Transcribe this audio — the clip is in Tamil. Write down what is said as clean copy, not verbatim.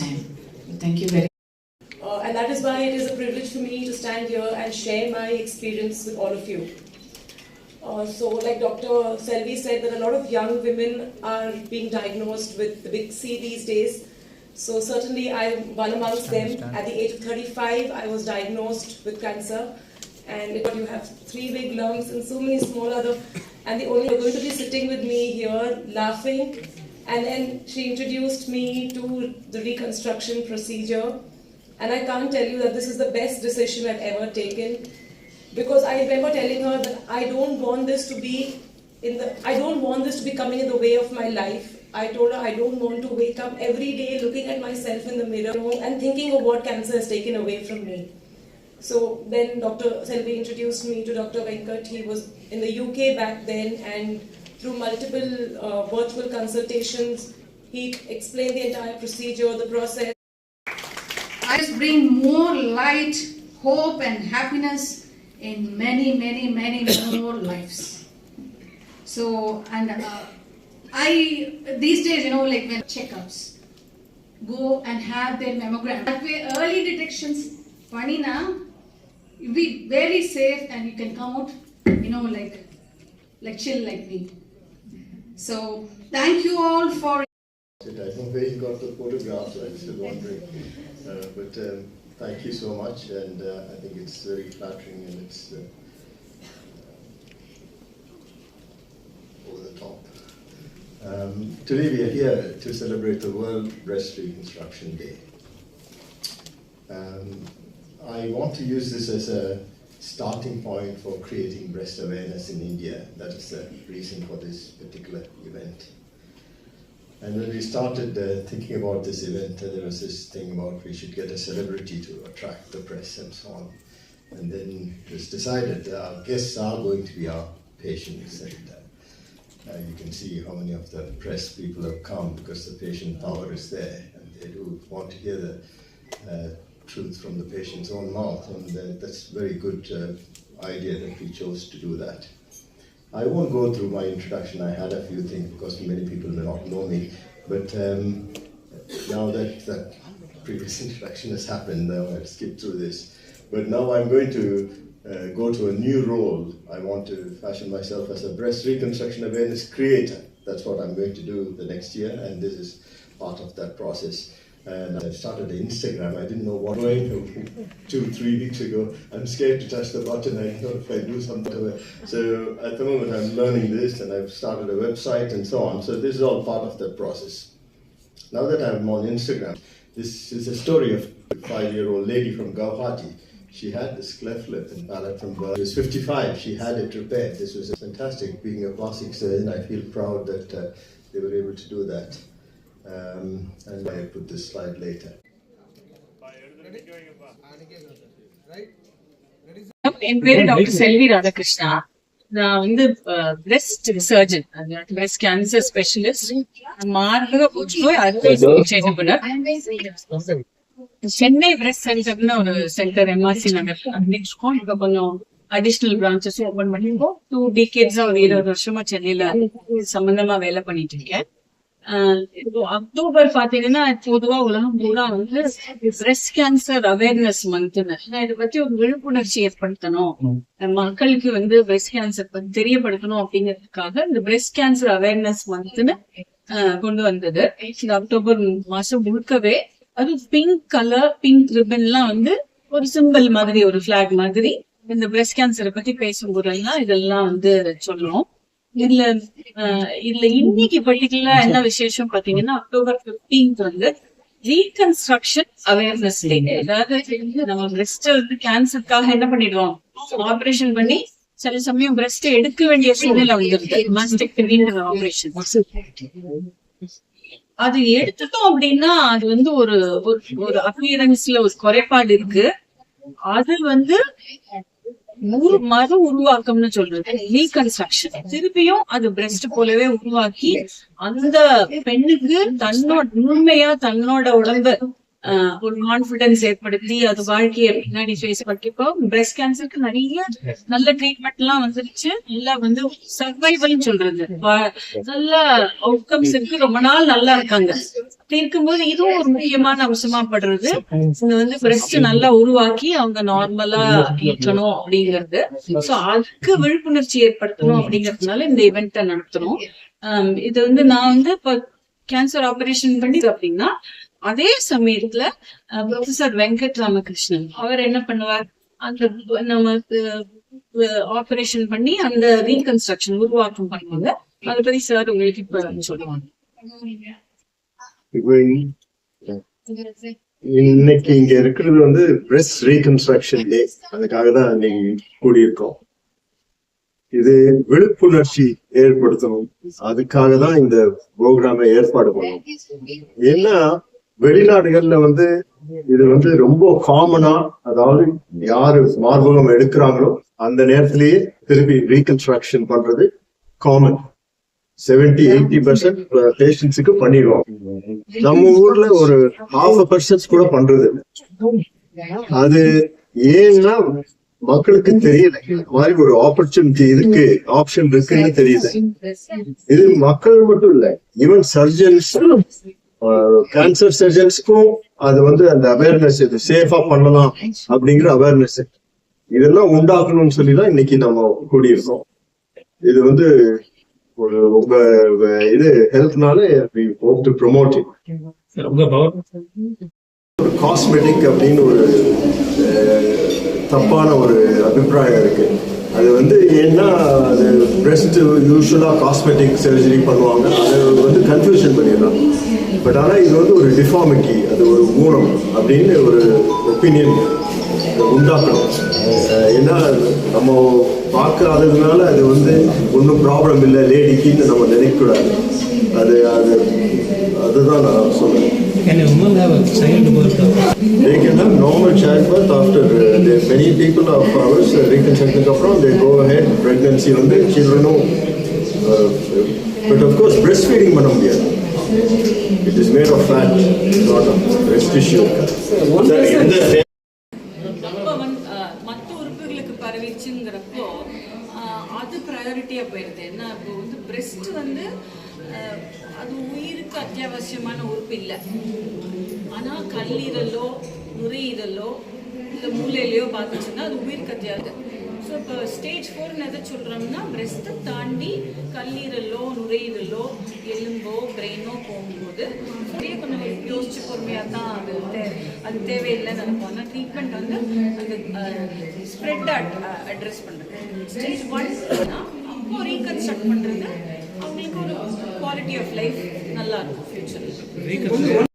time. Thank you very much. And that is why it is a privilege for me to stand here and share my experience with all of you. So like Dr. Selvi said, that a lot of young women are being diagnosed with the big C these days. So certainly I'm one amongst them. At the age of 35, I was diagnosed with cancer. And you have 3 big lumps and so many small other. And you're going to be sitting with me here laughing. And then she introduced me to the reconstruction procedure. And I can't tell you that this is the best decision I've ever taken. Because I remember telling her that I don't want this to be coming in the way of my life. I told her I don't want to wake up every day looking at myself in the mirror and thinking of what cancer has taken away from me. So then Dr. Selvi introduced me to Dr. Venkat. He was in the UK back then, and through multiple virtual consultations, he explained the entire procedure, the process. I just bring more light, hope and happiness in many more lives. So, and I, these days, like when checkups, go and have their mammogram. That way, early detections, Panina, you'll be very safe and you can come out, like chill like me. So, thank you all for. I don't know where you got the photographs, I'm still wondering. But thank you so much, and I think it's very flattering and it's over the top. Today we are here to celebrate the World Breast Reconstruction Day. I want to use this as a starting point for creating breast awareness in India. That is the reason for this particular event. And when we started thinking about this event, there was this thing about we should get a celebrity to attract the press and so on. And then it was decided our guests are going to be our patients. And you can see how many of the press people have come because the patient power is there. And they do want to hear the truth from the patient's own mouth. And that's a very good idea that we chose to do that. I won't go through my introduction. I had a few things because many people may not know me. But now that that previous introduction has happened, now I'll skip through this. But now I'm going to go to a new role. I want to fashion myself as a breast reconstruction awareness creator. That's what I'm going to do the next year, and this is part of that process. And I started Instagram. I didn't know what going 2-3 weeks ago. I'm scared to touch the button. I don't know if I do something. So at the moment I'm learning this, and I've started a website and so on. So this is all part of that process. Now that I'm on Instagram, this is a story of a 5-year-old lady from Guwahati. She had this cleft lip and palate from birth. She was 55. She had it repaired. This was fantastic. Being a plastic surgeon, I feel proud that they were able to do that. And I put this slide later. என் பேரு டாக்டர் செல்வி ராதாகிருஷ்ணா. நான் வந்து breast surgeon, breast cancer specialist, மார்பக புற்றுநோய் அறுவை சிகிச்சை நிபுணர். சென்னை பிரெஸ்ட் சென்டர்னு ஒரு சென்டர் MRC நகர் இருக்கோம். இப்ப கொஞ்சம் அடிஷனல் பிரான்ச்சஸ் ஓபன் பண்ணிருக்கோம். 2 decades ஒரு 20 வருஷமா சென்னையில சம்பந்தமா வேலை பண்ணிட்டு இருக்கேன். அக்டோபர் பாத்தீங்கன்னா பொதுவா உலகம் பூரா வந்து பிரெஸ்ட் கேன்சர் அவேர்னஸ் மந்த்னு இதை பத்தி ஒரு விழிப்புணர்ச்சி ஏற்படுத்தணும், மக்களுக்கு வந்து பிரெஸ்ட் கேன்சர் பத்தி தெரியப்படுத்தணும் அப்படிங்கிறதுக்காக இந்த பிரெஸ்ட் கேன்சர் அவேர்னஸ் மந்த்னு கொண்டு வந்தது. இந்த அக்டோபர் மாசம் முழுக்கவே அது பிங்க் கலர், பிங்க் ரிப்பன்லாம் வந்து ஒரு சிம்பிள் மாதிரி, ஒரு பிளாக் மாதிரி இந்த பிரெஸ்ட் கேன்சரை பத்தி பேசும்போதெல்லாம் இதெல்லாம் வந்து சொல்லுவோம். இதுல இன்னைக்கு பர்டிகுலரா என்ன விசேஷம் பாத்தீங்கன்னா, அக்டோபர் 15 வந்து ரீகன்ஸ்ட்ரக்ஷன் அவேர்னஸ் டே. அதாவது நம்ம பிரெஸ்ட் வந்து கேன்சருக்காக என்ன பண்ணிடுவோம், ஆபரேஷன் பண்ணி சில சமயம் பிரெஸ்ட் எடுக்க வேண்டிய சூழ்நிலை வந்துருது, மாஸ்டெக்டமின்ற ஆபரேஷன். அது எடுத்துட்டோம் அப்படின்னா அது வந்து ஒரு அப்பியரன்ஸ்ல ஒரு குறைபாடு இருக்கு. அது வந்து மறு உருவாக்கம்னு சொல்றது ரீகன்ஸ்ட்ரக்ஷன். திருப்பியும் அது பிரெஸ்ட் போலவே உருவாக்கி அந்த பெண்ணுக்கு தன்னோட முழுமையா தன்னோட உடம்ப ஒரு கான்பிடன்ஸ் ஏற்படுத்தி அது வாழ்க்கையை பின்னாடி ஃபேஸ் பண்ணி இப்போ பிரஸ்ட் கேன்சருக்கு நிறைய நல்ல ட்ரீட்மெண்ட் எல்லாம் வந்துருச்சு. நல்லா வந்து சர்வைவல் சொல்றது நல்ல அவுட்கம்ஸ் இருக்கு, ரொம்ப நாள் நல்லா இருக்காங்க. அப்படி இருக்கும்போது இதுவும் ஒரு முக்கியமான அம்சமா படுறது. இது வந்து பிரஸ்ட் நல்லா உருவாக்கி அவங்க நார்மலா இருக்கணும் அப்படிங்கிறது. சோ அதுக்கு விழிப்புணர்ச்சி ஏற்படுத்தணும் அப்படிங்கறதுனால இந்த இவெண்ட்டை நடத்துறோம். இது வந்து நான் வந்து இப்ப கேன்சர் ஆபரேஷன் பண்ணி அப்படின்னா அதே சமயத்துல ப்ரொஃபசர் வெங்கட் ராமகிருஷ்ணன் அவர் என்ன பண்ணுவார், அந்த நம்ம ஆபரேஷன் பண்ணி அந்த ரீகன்ஸ்ட்ரக்ஷன் உருவாக்கம் பண்ணுவாங்க. அதை பத்தி சார் உங்களுக்கு இப்ப சொல்லுவாங்க. இன்னைக்கு இங்க இருக்கிறது வந்து பிரஸ்ட் ரீகன்ஸ்ட்ரக்ஷன் டே, அதுக்காக தான் இன்னைக்கு கூடியிருக்கோம். இது விழிப்புணர்ச்சி ஏற்படுத்தணும், அதுக்காக தான் இந்த ப்ரோக்ராமை ஏற்பாடு பண்ணணும். ஏன்னா வெளிநாடுகள்ல வந்து இது வந்து ரொம்ப காமனா, அதாவது யாரு மார்பகம் எடுக்கிறாங்களோ அந்த நேரத்திலேயே திருப்பி ரீகன்ஸ்ட்ரக்ஷன் பண்றது காமன். 70-80% பேஷண்ட்ஸுக்கு பண்ணிடுவோம். நம்ம ஊர்ல ஒரு 0.5% கூட பண்றது. அது ஏன்னா மக்களுக்கு தெரியல, இந்த மாதிரி ஒரு ஆப்பர்ச்சுனிட்டி இருக்கு, ஆப்ஷன் இருக்குன்னு தெரியல. இது மக்கள் மட்டும் இல்ல, ஈவன் சர்ஜன்ஸ், கேன்சர் சர்ஜன்ஸ்க்கும் அது வந்து அந்த அவேர்னஸ், இது சேஃபா பண்ணலாம் அப்படிங்கிற அவேர்னஸ் இதெல்லாம் உண்டாக்கணும்னு சொல்லிதான் இன்னைக்கு நம்ம கூடியிருக்கோம். இது வந்து ஒரு உங்க இது ஹெல்த்னால ப்ரொமோட் காஸ்மெட்டிக் அப்படின்னு ஒரு தப்பான ஒரு அபிப்பிராயம் இருக்கு. அது வந்து ஏன்னா அது பிரஸ்ட் யூஸ்வலா காஸ்மெட்டிக் சர்ஜரி பண்ணுவாங்க, அது வந்து கன்ஃபியூஷன் பண்ணிடுறாங்க. பட் ஆனால் இது வந்து ஒரு டிஃபார்மிட்டி, அது ஒரு ஊனம் அப்படின்னு ஒரு ஒப்பீனியன் உண்டாக்கணும். ஏன்னா நம்ம பார்க்காததுனால அது வந்து ஒன்றும் ப்ராப்ளம் இல்லை லேடிக்குன்னு நம்ம நினைக்கக்கூடாது. அதுதான் நான் சொல்றேன். Can a woman have a childbirth? They can have normal childbirth after many people of ours reconstruction from they go ahead pregnancy on the children. But of course breastfeeding பண்ண முடியாது. It is made of fat, not of breast tissue. மற்ற உறுப்புகளுக்கு பரவிச்சுங்கிறப்போ அது ப்ரையாரிட்டியா போயிடுது. என்ன இப்போ வந்து பிரெஸ்ட் வந்து அது உயிருக்கு அத்தியாவசியமான உறுப்பு இல்லை. ஆனா கல்லீரலோ நுரையீரலோ இல்லை மூளையிலையோ பாதிச்சுன்னா அது உயிருக்கு அத்தியாவசியம். ஸோ இப்போ ஸ்டேஜ் 4 எதை சொல்றோம்னா பிரெஸ்ட்டை தாண்டி கல்லீரலோ நுரையீரலோ எலும்போ பிரெயினோ போகும்போது கொஞ்சம் யோசிச்சு பொறுமையாக தான் அது தேவையில்லைன்னு நினைப்போம். ஆனால் ட்ரீட்மெண்ட் வந்து அந்த ஸ்ப்ரெட் அட்ரஸ் பண்ணுறது. ஸ்டேஜ் 1 அப்போ ரீகன்ஸ்ட்ரக்ட் பண்ணுறது அவங்களுக்கு ஒரு குவாலிட்டி ஆஃப் லைஃப் நல்லா இருக்கும் ஃபியூச்சரில்.